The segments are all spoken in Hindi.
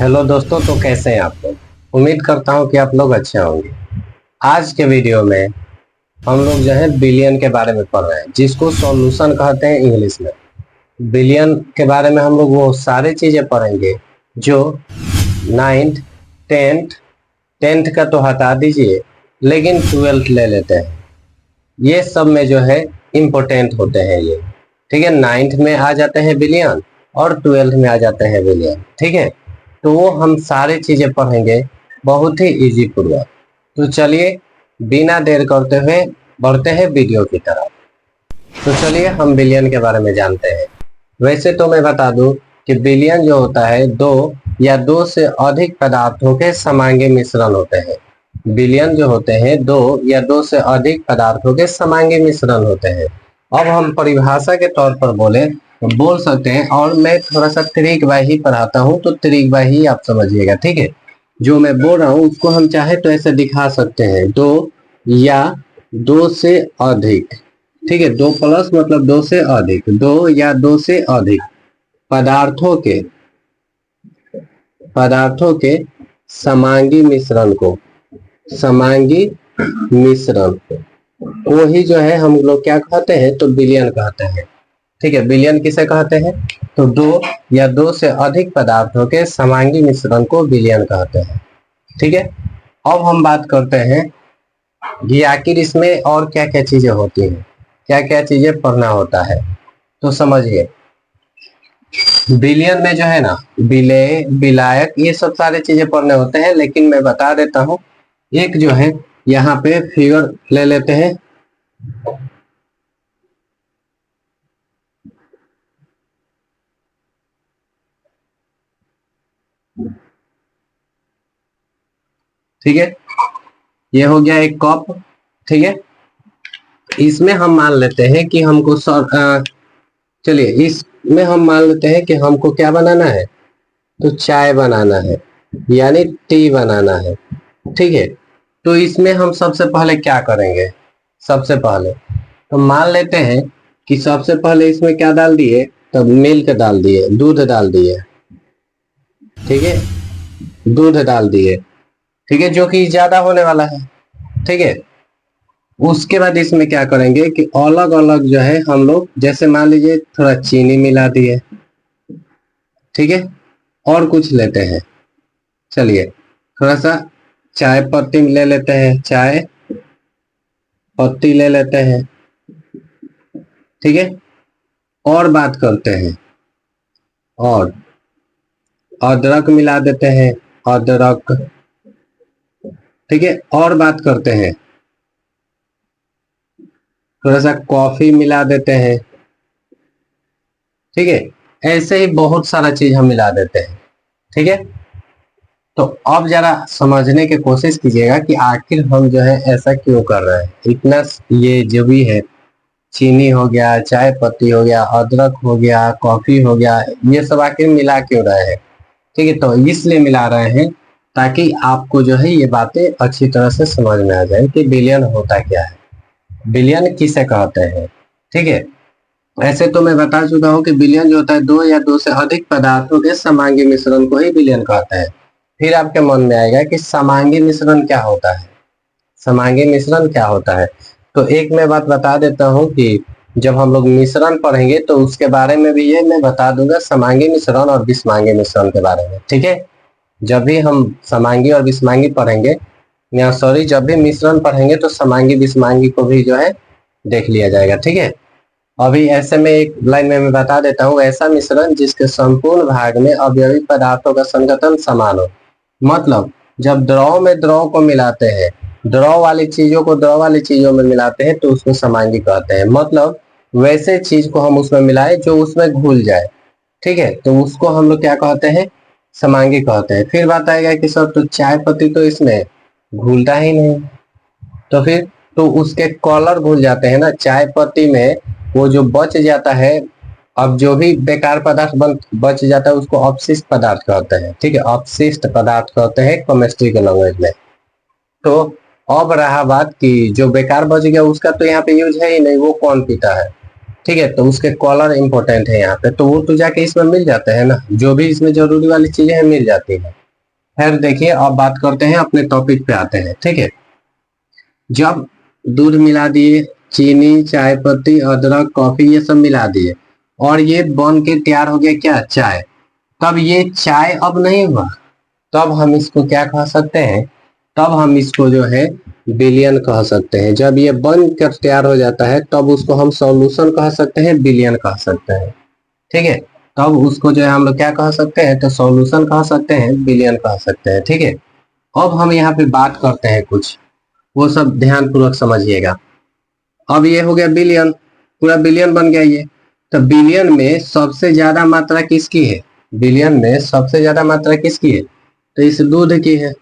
हेलो दोस्तों, तो कैसे हैं आप लोग। उम्मीद करता हूं कि आप लोग अच्छे होंगे। आज के वीडियो में हम लोग जो है बिलियन के बारे में पढ़ रहे हैं, जिसको सॉल्यूशन कहते हैं इंग्लिश में। बिलियन के बारे में हम लोग वो सारी चीजें पढ़ेंगे जो नाइन्थ, टेंथ, टेंथ का तो हटा दीजिए, लेकिन ट्वेल्थ ले लेते हैं। ये सब में जो है इम्पोर्टेंट होते हैं ये। ठीक है, नाइन्थ में आ जाते हैं बिलियन और ट्वेल्थ में आ जाते हैं बिलियन। ठीक है, तो वो हम सारी चीजें पढ़ेंगे बहुत ही इजी पूर्वक। तो चलिए बिना देर करते हुए बढ़ते हैं वीडियो की तरफ। तो चलिए हम बिलियन के बारे में जानते हैं। वैसे तो मैं बता दूं कि बिलियन जो होता है दो या दो से अधिक पदार्थों के समांगी मिश्रण होते हैं। बिलियन जो होते हैं दो या दो से अधिक पदार्थों के समांगी मिश्रण होते हैं। अब हम परिभाषा के तौर पर बोल सकते हैं, और मैं थोड़ा सा तरीकवाही पढ़ाता हूँ तो तरीकवाही आप समझिएगा। ठीक है, जो मैं बोल रहा हूँ उसको हम चाहे तो ऐसे दिखा सकते हैं, दो या दो से अधिक। ठीक है, दो प्लस मतलब दो से अधिक, दो या दो से अधिक पदार्थों के समांगी मिश्रण को, समांगी मिश्रण को ही जो है हम लोग क्या कहते हैं, तो बिलियन कहते हैं। ठीक है, बिलियन किसे कहते हैं, तो दो या दो से अधिक पदार्थों के समांगी मिश्रण को बिलियन कहते हैं। ठीक है, अब हम बात करते हैं कि आखिर इसमें और क्या क्या चीजें होती हैं, क्या क्या चीजें पढ़ना होता है। तो समझिए, बिलियन में जो है ना विलेय, विलायक, ये सब सारे चीजें पढ़ने होते हैं, लेकिन मैं बता देता हूँ। एक जो है यहाँ पे फिगर ले लेते हैं। ठीक है, ये हो गया एक कप। ठीक है, इसमें हम मान लेते हैं कि हमको चलिए इसमें हम मान लेते हैं कि हमको क्या बनाना है, तो चाय बनाना है, यानी टी बनाना है। ठीक है, तो इसमें हम सबसे पहले क्या करेंगे, सबसे पहले तो मान लेते हैं कि सबसे पहले इसमें क्या डाल दिए, तो मिल्क डाल दिए, दूध डाल दिए। ठीक है, दूध डाल दिए। ठीक है, जो कि ज्यादा होने वाला है। ठीक है, उसके बाद इसमें क्या करेंगे कि अलग अलग जो है हम लोग, जैसे मान लीजिए थोड़ा चीनी मिला दिए। ठीक है, और कुछ लेते हैं, चलिए थोड़ा सा चाय पत्ती ले लेते हैं, चाय पत्ती ले लेते हैं। ठीक है, और बात करते हैं, और अदरक मिला देते हैं, अदरक। ठीक है, और बात करते हैं, थोड़ा सा कॉफी मिला देते हैं। ठीक है, ऐसे ही बहुत सारा चीज हम मिला देते हैं। ठीक है, तो अब जरा समझने की कोशिश कीजिएगा कि आखिर हम जो है ऐसा क्यों कर रहे हैं। इतना ये जो भी है, चीनी हो गया, चाय पत्ती हो गया, अदरक हो गया, कॉफी हो गया, ये सब आखिर मिला क्यों रहे हैं। ठीक है, तो इसलिए मिला रहे हैं ताकि आपको जो है ये बातें अच्छी तरह से समझ में आ जाए कि बिलियन होता क्या है, बिलियन किसे कहते हैं। ठीक है, ऐसे तो मैं बता चुका हूँ कि बिलियन जो होता है दो या दो से अधिक पदार्थों के समांगी मिश्रण को ही बिलियन कहते हैं। फिर आपके मन में आएगा कि समांगी मिश्रण क्या होता है, समांगी मिश्रण क्या होता है। तो एक मैं बात बता देता हूँ कि जब हम लोग मिश्रण पढ़ेंगे तो उसके बारे में भी ये मैं बता दूंगा, समांगी मिश्रण और विषमांगी मिश्रण के बारे में। ठीक है, जब भी हम समांगी और विषमांगी पढ़ेंगे, या सॉरी, जब भी मिश्रण पढ़ेंगे तो समांगी विषमांगी को भी जो है देख लिया जाएगा। ठीक है, अभी ऐसे में एक लाइन में मैं बता देता हूँ, ऐसा मिश्रण जिसके संपूर्ण भाग में अवयवी पदार्थों का संगठन समान हो। मतलब जब द्रव में द्रव को मिलाते हैं, द्रव वाली चीजों को द्रव वाली चीजों में मिलाते हैं तो उसको समांगी कहते हैं। मतलब वैसे चीज को हम उसमें मिलाए जो उसमें घुल जाए। ठीक है, तो उसको हम लोग क्या कहते हैं, समांगी कहते हैं। फिर बात आएगा कि सर तो चाय पत्ती तो इसमें घुलता ही नहीं, तो फिर तो उसके कलर घुल जाते हैं ना चाय पत्ती में, वो जो बच जाता है, अब जो भी बेकार पदार्थ बच जाता है उसको अपशिष्ट पदार्थ कहते हैं। ठीक है, अपशिष्ट पदार्थ कहते हैं केमिस्ट्री के लैंग्वेज में। तो अब रहा बात कि जो बेकार बच गया उसका तो यहाँ पे यूज है ही नहीं, वो कौन पीता है। ठीक है, तो उसके कॉलर इंपॉर्टेंट है यहाँ पे, तो वो तो जाके इसमें मिल जाते हैं ना, जो भी इसमें जरूरी वाली चीजें हैं मिल जाती है। फिर देखिए अब बात करते हैं, अपने टॉपिक पे आते हैं। ठीक है, जब दूध मिला दिए, चीनी, चाय पत्ती, अदरक, कॉफी ये सब मिला दिए और ये बन के तैयार हो गया क्या, चाय। तब ये चाय अब नहीं हुआ, तब हम इसको क्या कह सकते हैं, तब हम इसको जो है विलयन कह सकते हैं। जब ये बन कर तैयार हो जाता है तब उसको हम सॉल्यूशन कह सकते हैं, विलयन कह सकते हैं। ठीक है, तब उसको जो है हम लोग क्या कह सकते हैं, तो सॉल्यूशन कह सकते हैं, विलयन कह सकते हैं। ठीक है, अब हम यहाँ पे बात करते हैं कुछ, वो सब ध्यान पूर्वक समझिएगा। अब ये हो गया बिलियन, पूरा बिलियन बन गया ये। तो बिलियन में सबसे ज्यादा मात्रा किसकी है, बिलियन में सबसे ज्यादा मात्रा किसकी है, तो इस दूध की है।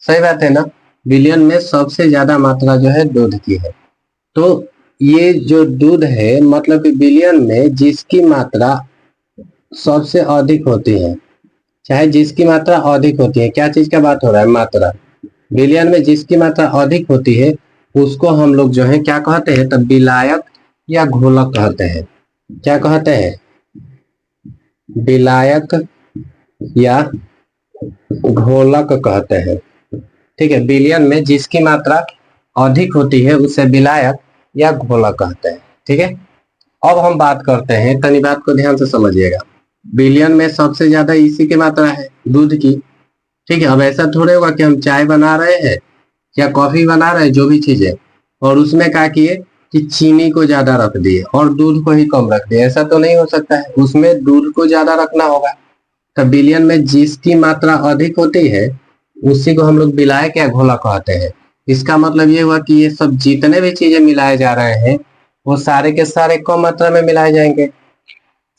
सही बात है ना, बिलियन में सबसे ज्यादा मात्रा जो है दूध की है। तो ये जो दूध है, मतलब कि बिलियन में जिसकी मात्रा सबसे अधिक होती है, चाहे जिसकी मात्रा अधिक होती है, क्या चीज का बात हो रहा है, मात्रा। बिलियन में जिसकी मात्रा अधिक होती है उसको हम लोग जो है क्या कहते हैं, तब विलायक या घोलक कहते हैं। क्या कहते हैं, विलायक या घोलक कहते हैं। ठीक है, बिलियन में जिसकी मात्रा अधिक होती है उसे विलायक या घोलक कहते हैं। ठीक है, अब हम बात करते हैं, तनी बात को ध्यान से समझिएगा। बिलियन में सबसे ज्यादा इसी की मात्रा है, दूध की। ठीक है, अब ऐसा थोड़े होगा कि हम चाय बना रहे हैं या कॉफी बना रहे हैं, जो भी चीज है, और उसमें क्या किए कि चीनी को ज्यादा रख दिए और दूध को ही कम रख दिए, ऐसा तो नहीं हो सकता है, उसमें दूध को ज्यादा रखना होगा। तो बिलियन में जिसकी मात्रा अधिक होती है उसी को हम लोग विलायक या घोला कहते हैं। इसका मतलब ये हुआ कि ये सब जितने भी चीजें मिलाए जा रहे हैं वो सारे के सारे कम मात्रा में मिलाए जाएंगे।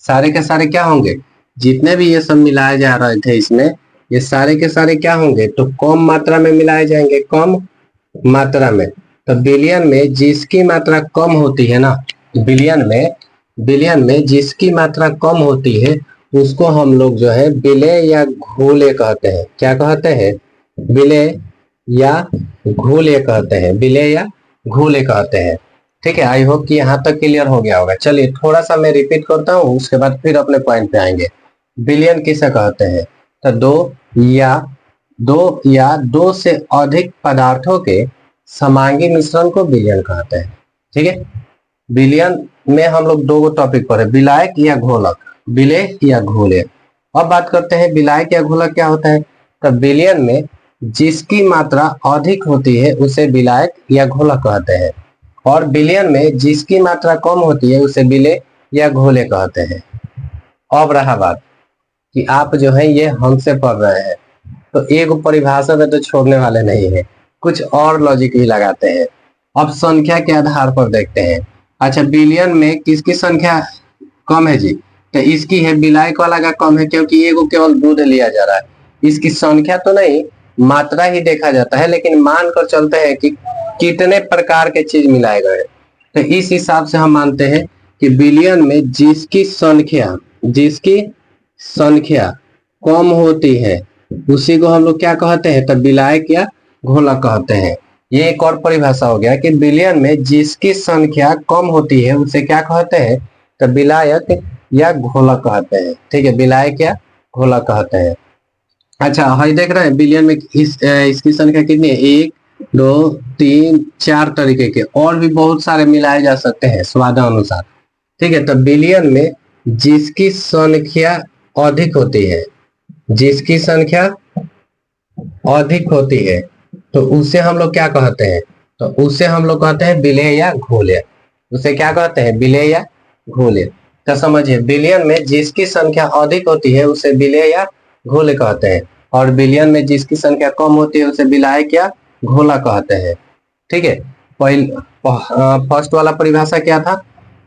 सारे के सारे क्या होंगे, जितने भी ये सब मिलाए जा रहे थे इसमें, ये सारे के सारे क्या होंगे, तो कम मात्रा में मिलाए जाएंगे, कम मात्रा में। तो बिलियन में जिसकी मात्रा कम होती है ना, बिलियन में जिसकी मात्रा कम होती है उसको हम लोग जो है विलेय या घोले कहते हैं। क्या कहते हैं, विलेय या घोले कहते हैं, विलेय या घोले कहते हैं। ठीक है, आई होप कि यहाँ तक क्लियर हो गया होगा। चलिए थोड़ा सा मैं रिपीट करता हूँ, उसके बाद फिर अपने पॉइंट पे आएंगे। बिलियन किसे कहते हैं, तो दो से अधिक पदार्थों के समांगी मिश्रण को बिलियन कहते हैं। ठीक है, बिलियन में हम लोग दो टॉपिक पढ़े, विलायक या घोलक, विलेय या घोले। अब बात करते हैं विलायक या घोलक क्या होता है। तो बिलियन में जिसकी मात्रा अधिक होती है उसे विलायक या घोलक कहते हैं, और बिलियन में जिसकी मात्रा कम होती है उसे विलेय या घोले कहते हैं। अब रहा बात कि आप जो है ये हमसे पढ़ रहे हैं तो एक परिभाषा में तो छोड़ने वाले नहीं है, कुछ और लॉजिक भी लगाते हैं। अब संख्या के आधार पर देखते हैं। अच्छा, बिलियन में किसकी संख्या कम है जी, तो इसकी है, विलायक वाला का कम है क्योंकि एगो केवल दूध लिया जा रहा है। इसकी संख्या तो नहीं, मात्रा ही देखा जाता है, लेकिन मान कर चलते हैं कि कितने प्रकार के चीज मिलाए गए। तो इस हिसाब से हम मानते हैं कि बिलियन में जिसकी संख्या कम होती है उसी को हम लोग क्या कहते हैं, तब विलायक या घोलक कहते हैं। ये एक और परिभाषा हो गया कि बिलियन में जिसकी संख्या कम होती है उसे क्या कहते हैं, तब विलायक या घोलक कहते हैं। ठीक है, विलायक या घोलक कहते हैं। अच्छा, हाई देख रहे हैं बिलियन में इसकी संख्या कितनी है, 1 2 3 4 तरीके के, और भी बहुत सारे मिलाए जा सकते हैं स्वादानुसार। ठीक है, तो बिलियन में जिसकी संख्या अधिक होती है, जिसकी संख्या अधिक होती है तो उसे हम लोग क्या कहते हैं, तो उसे हम लोग कहते हैं विलेय या घोले। उसे क्या कहते हैं, विलेय या घोले। तो समझिए, बिलियन में जिसकी संख्या अधिक होती है उसे विलेय या घोले कहते हैं, और बिलियन में जिसकी संख्या कम होती है उसे विलायक या घोला कहते हैं। ठीक है, फर्स्ट वाला परिभाषा क्या था,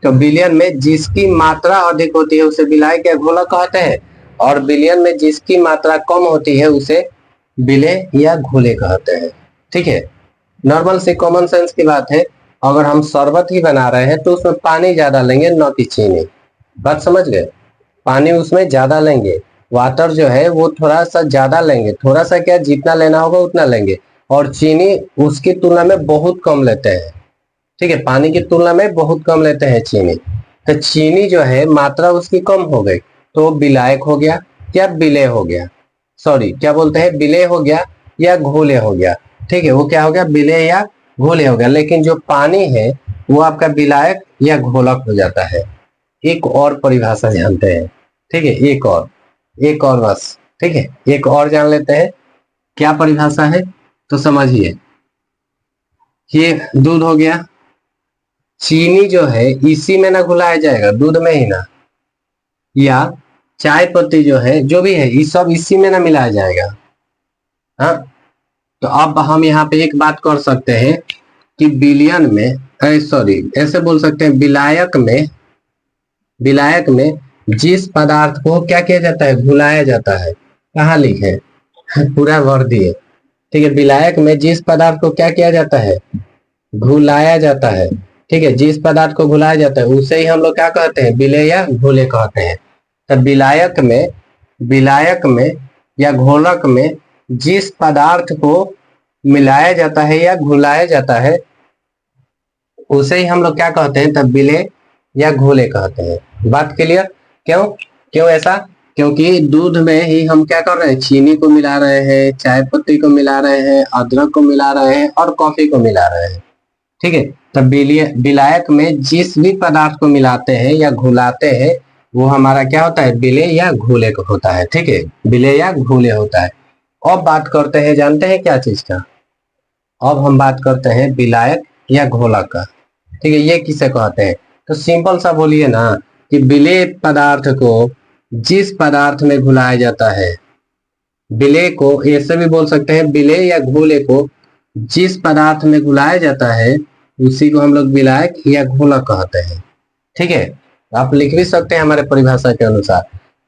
तो बिलियन में जिसकी मात्रा अधिक होती है उसे विलायक या घोला कहते हैं, और बिलियन में जिसकी मात्रा कम होती है उसे विलेय या घोले कहते हैं। ठीक है, नॉर्मल से कॉमन सेंस की बात है, अगर हम शरबत ही बना रहे हैं तो उसमें पानी ज्यादा लेंगे, न कि चीनी। बात समझ गए, पानी उसमें ज्यादा लेंगे, वाटर जो है वो थोड़ा सा ज्यादा लेंगे, थोड़ा सा क्या, जितना लेना होगा उतना लेंगे, और चीनी उसकी तुलना में बहुत कम लेते हैं। ठीक है, पानी की तुलना में बहुत कम लेते हैं चीनी। तो चीनी जो है मात्रा उसकी कम हो गई, तो विलायक हो गया या विलेय हो गया, सॉरी क्या बोलते हैं, विलेय हो गया या घोले हो गया। ठीक है, वो क्या हो गया, विलेय या घोले हो गया। लेकिन जो पानी है वो आपका विलायक या घोलक हो जाता है। एक और परिभाषा जानते हैं, ठीक है, एक और बस, ठीक है, एक और जान लेते हैं क्या परिभाषा है। तो समझिए, ये दूध हो गया, चीनी जो है इसी में ना घुलाया जाएगा, दूध में ही ना, या चाय पत्ती जो है जो भी है ये सब इसी में ना मिलाया जाएगा। हाँ, तो अब हम यहाँ पे एक बात कर सकते हैं कि विलयन में, सॉरी ऐसे बोल सकते हैं, विलायक में जिस पदार्थ को क्या किया जाता है, घुलाया जाता है। कहाँ लिखे पूरा भर दिए। ठीक है, विलायक में जिस पदार्थ को क्या किया जाता है, घुलाया जाता है। ठीक है, जिस पदार्थ को घुलाया जाता है उसे ही हम लोग क्या कहते हैं, विलेय या घोले कहते हैं। तो विलायक में या घोलक में जिस पदार्थ को मिलाया जाता है या घुलाया जाता है उसे ही हम लोग क्या कहते हैं, तब विलेय या घोले कहते हैं। बात क्लियर? क्यों क्यों ऐसा? क्योंकि दूध में ही हम क्या कर रहे हैं, चीनी को मिला रहे हैं, चाय पत्ती को मिला रहे हैं, अदरक को मिला रहे हैं और कॉफी को मिला रहे हैं। ठीक है, तब विलायक में जिस भी पदार्थ को मिलाते हैं या घुलाते हैं वो हमारा क्या होता है, विलेय या घोले को होता है। ठीक है, विलेय या घोले होता है। अब बात करते हैं, जानते हैं क्या चीज का, अब हम बात करते हैं विलायक या घोलक का। ठीक है, ये किसे कहते हैं, तो सिंपल सा बोलिए ना कि विलेय पदार्थ को जिस पदार्थ में घुलाया जाता है, विलेय को ऐसे भी बोल सकते हैं, विलेय या घोले को जिस पदार्थ में घुलाया जाता है उसी को हम लोग विलायक या घोलक कहते हैं। ठीक है, आप लिख भी सकते हैं हमारे परिभाषा के अनुसार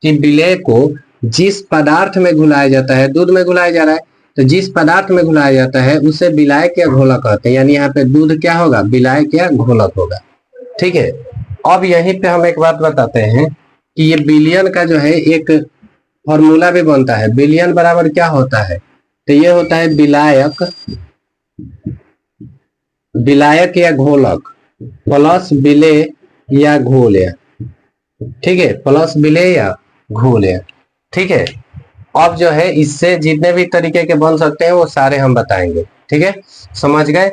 कि विलेय को जिस पदार्थ में घुलाया जाता है, दूध में घुलाया जा रहा है तो जिस पदार्थ में घुलाया जाता है उसे विलायक या घोलक कहते हैं। यानी यहाँ पे दूध क्या होगा, विलायक या घोलक होगा। ठीक है, अब यहीं पे हम एक बात बताते हैं कि ये विलयन का जो है एक फॉर्मूला भी बनता है। विलयन बराबर क्या होता है, तो ये होता है विलायक या घोलक प्लस विलेय या घोल। ठीक है, प्लस विलेय या घोल। ठीक है, अब जो है इससे जितने भी तरीके के बन सकते हैं वो सारे हम बताएंगे। ठीक है, समझ गए?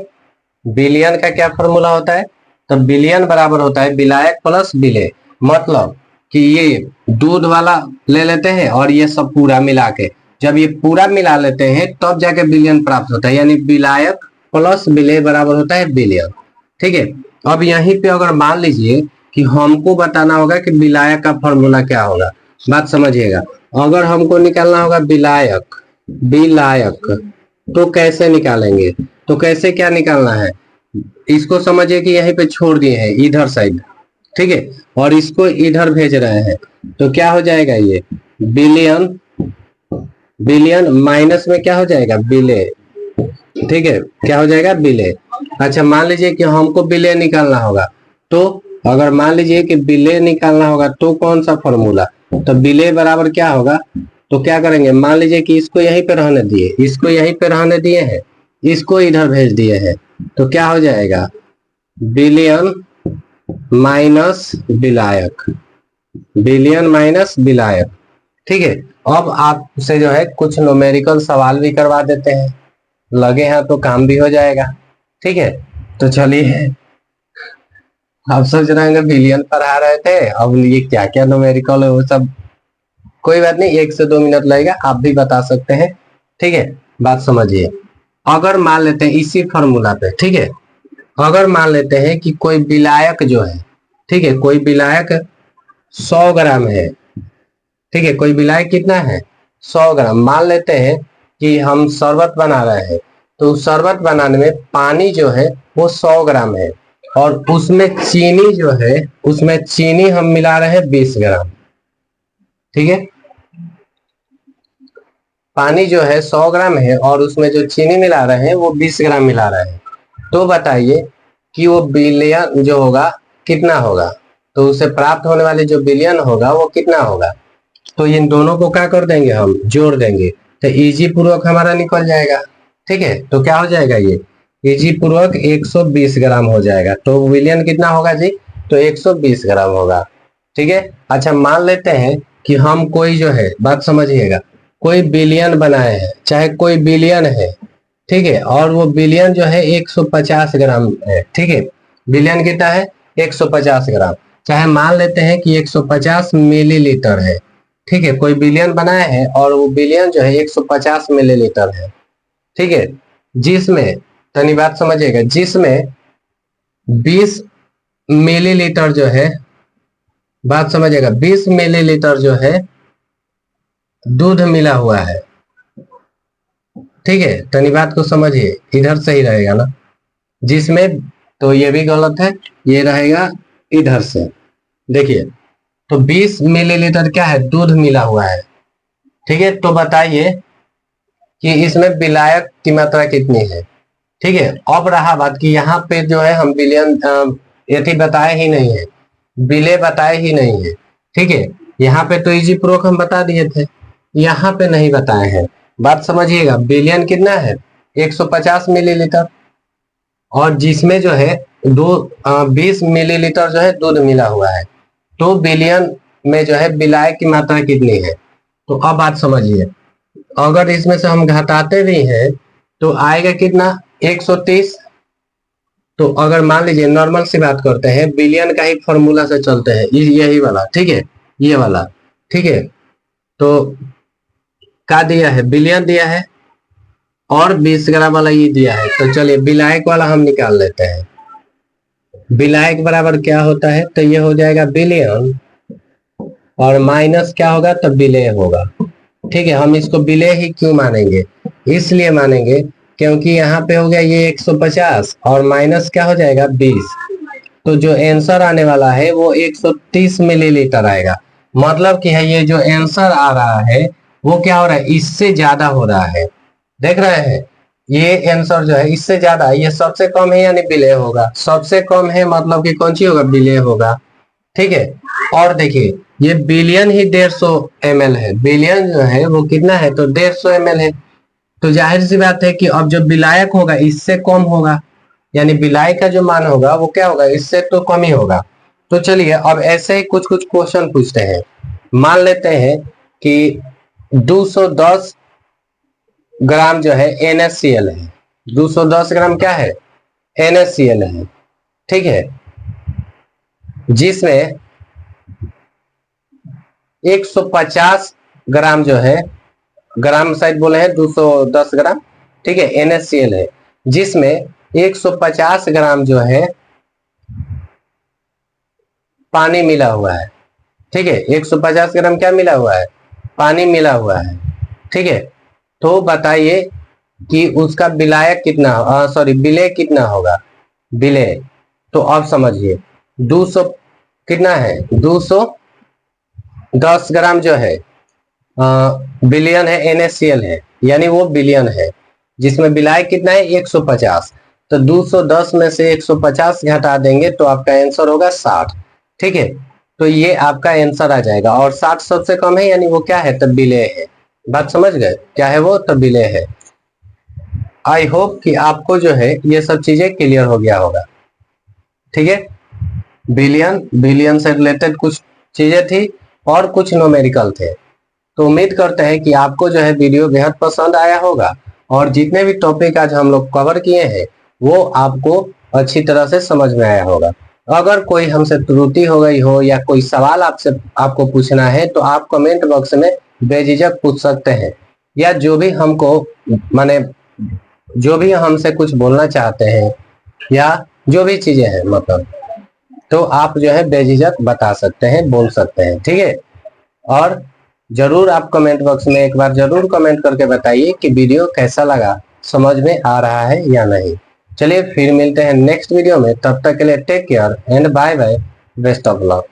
विलयन का क्या फॉर्मूला होता है, तो विलयन बराबर होता है विलायक प्लस विलेय। मतलब कि ये दूध वाला ले लेते हैं और ये सब पूरा मिला के, जब ये पूरा मिला लेते हैं तब जाके विलयन प्राप्त होता है। यानी विलायक प्लस विलेय बराबर होता है विलयन। ठीक है, अब यहीं पे अगर मान लीजिए कि हमको बताना होगा कि विलायक का फॉर्मूला क्या होगा, बात समझिएगा। अगर हमको निकालना होगा विलायक तो कैसे निकालेंगे, तो कैसे क्या निकालना है, इसको समझिए कि यहीं पे छोड़ दिए हैं इधर साइड। ठीक है, और इसको इधर भेज रहे हैं तो क्या हो जाएगा, ये बिलियन माइनस में क्या हो जाएगा, विलेय। ठीक है, क्या हो जाएगा, विलेय। अच्छा, मान लीजिए कि हमको विलेय निकालना होगा, तो अगर मान लीजिए कि विलेय निकालना होगा तो कौन सा फॉर्मूला, तो विलेय बराबर क्या होगा, तो क्या करेंगे, मान लीजिए कि इसको यहीं पे रहने दिए, इसको यहीं पे रहने दिए हैं, इसको इधर भेज दिए हैं, तो क्या हो जाएगा, विलियन माइनस विलायक, विलियन माइनस विलायक। ठीक है, अब आपसे जो है कुछ न्यूमेरिकल सवाल भी करवा देते हैं, लगे हैं तो काम भी हो जाएगा। ठीक है, तो चलिए, आप सोच रहे होंगे विलियन पढ़ा रहे थे, अब ये क्या क्या न्यूमेरिकल है वो सब, कोई बात नहीं, 1 से 2 मिनट लगेगा, आप भी बता सकते हैं। ठीक है, बात समझिए। अगर मान लेते हैं इसी फॉर्मूला पे, ठीक है, अगर मान लेते हैं कि कोई विलायक जो है, ठीक है, कोई विलायक 100 ग्राम है। ठीक है, कोई विलायक कितना है, 100 ग्राम। मान लेते हैं कि हम शरबत बना रहे हैं, तो शरबत बनाने में पानी जो है वो 100 ग्राम है और उसमें चीनी जो है, उसमें चीनी हम मिला रहे हैं 20 ग्राम। ठीक है, पानी जो है 100 ग्राम है और उसमें जो चीनी मिला रहे हैं वो 20 ग्राम मिला रहे हैं। तो बताइए कि वो विलयन जो होगा कितना होगा, तो उसे प्राप्त होने वाले जो विलयन होगा वो कितना होगा। तो इन दोनों को क्या कर देंगे, हम जोड़ देंगे, तो इजी पूर्वक हमारा निकल जाएगा। ठीक है, तो क्या हो जाएगा, ये इजी पूर्वक 120 ग्राम हो जाएगा। तो विलियन कितना होगा जी? तो 120 ग्राम होगा। ठीक है। अच्छा मान लेते हैं कि हम कोई जो है, बात समझिएगा, कोई बिलियन बनाए हैं, चाहे कोई बिलियन है, ठीक है, और वो बिलियन जो है 150 ग्राम है। ठीक है, बिलियन कितना है? 150 ग्राम। चाहे मान लेते हैं कि 150 मिलीलीटर है। ठीक है, कोई बिलियन बनाया है और वो बिलियन जो है 150 मिलीलीटर है। ठीक है, जिसमें, तनी बात समझिएगा, जिसमें 20 मिलीलीटर जो है, बात समझिएगा, 20 मिलीलीटर जो है दूध मिला हुआ है। ठीक है, तनी बात को समझिए, इधर सही रहेगा ना, जिसमें, तो ये भी गलत है, ये रहेगा इधर से। देखिए, तो 20 मिलीलीटर क्या है? दूध मिला हुआ है। ठीक है, तो बताइए कि इसमें विलायक की मात्रा कितनी है। ठीक है, अब रहा बात कि यहाँ पे जो है हम बिलियन यदि बताए ही नहीं है, बिले बताए ही नहीं है। ठीक है, यहाँ पे तो इजी प्रूफ हम बता दिए थे, यहाँ पे नहीं बताए हैं। बात समझिएगा, बिलियन कितना है? 150 मिलीलीटर, और जिसमें जो है 20 मिलीलीटर जो है दूध मिला हुआ है। तो बिलियन में जो है विलायक की मात्रा कितनी है? तो अब बात समझिए, अगर इसमें से हम घटाते भी हैं तो आएगा कितना? 130। तो अगर मान लीजिए, नॉर्मल सी बात करते हैं, बिलियन का ही फॉर्मूला से चलते हैं, यही वाला, ठीक है, ये वाला। ठीक है, तो क्या दिया है? बिलियन दिया है, और 20 ग्राम वाला ये दिया है। तो चलिए विलायक वाला हम निकाल लेते हैं। विलायक बराबर क्या होता है? तो ये हो जाएगा बिलियन, और माइनस क्या होगा? तो विलेय होगा। ठीक है, हम इसको विलेय ही क्यों मानेंगे? इसलिए मानेंगे क्योंकि यहाँ पे हो गया ये 150, और माइनस क्या हो जाएगा? 20। तो जो आंसर आने वाला है वो 130 मिलीलीटर आएगा। मतलब कि है, ये जो आंसर आ रहा है वो क्या हो रहा है? इससे ज्यादा हो रहा है। देख रहे हैं, ये आंसर जो है इससे ज्यादा है, ये सबसे कम है यानी विलेय होगा। सबसे कम है मतलब कि कौन सी होगा? विलेय होगा। ठीक है, और देखिए, ये बिलियन ही 150 ml है। बिलियन जो है वो कितना है? तो 150 ml है। तो जाहिर सी बात है कि अब जो विलायक होगा इससे कम होगा, यानी विलायक का जो मान होगा वो क्या होगा? इससे तो कम ही होगा। तो चलिए अब ऐसे ही कुछ कुछ क्वेश्चन पूछते हैं। मान लेते हैं कि 210 ग्राम जो है NaCl है। 210 ग्राम क्या है? NaCl है। ठीक है, जिसमें 150 ग्राम जो है, ग्राम शायद बोले हैं 210 ग्राम, ठीक है, NaCl है, जिसमें 150 ग्राम जो है पानी मिला हुआ है। ठीक है, 150 ग्राम क्या मिला हुआ है? पानी मिला हुआ है। ठीक है, तो बताइए कि उसका विलायक कितना, सॉरी विलेय कितना होगा? विलेय, तो अब समझिए, 200 कितना है? 210 ग्राम जो है बिलियन है, NaCl है, यानी वो बिलियन है, जिसमें विलायक कितना है? 150। तो 210 में से 150 घटा देंगे तो आपका आंसर होगा 60। ठीक है, तो ये आपका आंसर आ जाएगा, और 60 सबसे कम है, यानी वो क्या है? तब विलेय है। बात समझ गए? क्या है वो? तब विलेय है। आई होप कि आपको जो है ये सब चीजें क्लियर हो गया होगा। ठीक है, बिलियन से रिलेटेड कुछ चीजें थी और कुछ न्यूमेरिकल थे। तो उम्मीद करते हैं कि आपको जो है वीडियो बेहद पसंद आया होगा, और जितने भी टॉपिक आज हम लोग कवर किए हैं वो आपको अच्छी तरह से समझ में आया होगा। अगर कोई हमसे त्रुटि हो गई हो या कोई सवाल आपको पूछना है तो आप कमेंट बॉक्स में बेझिझक पूछ सकते हैं, या जो भी हमको माने, जो भी हमसे कुछ बोलना चाहते हैं या जो भी चीजें हैं मतलब, तो आप जो है बेझिझक बता सकते हैं, बोल सकते हैं। ठीक है, और जरूर आप कमेंट बॉक्स में एक बार जरूर कमेंट करके बताइए कि वीडियो कैसा लगा, समझ में आ रहा है या नहीं। चलिए फिर मिलते हैं नेक्स्ट वीडियो में, तब तक के लिए take care and bye bye, best of luck.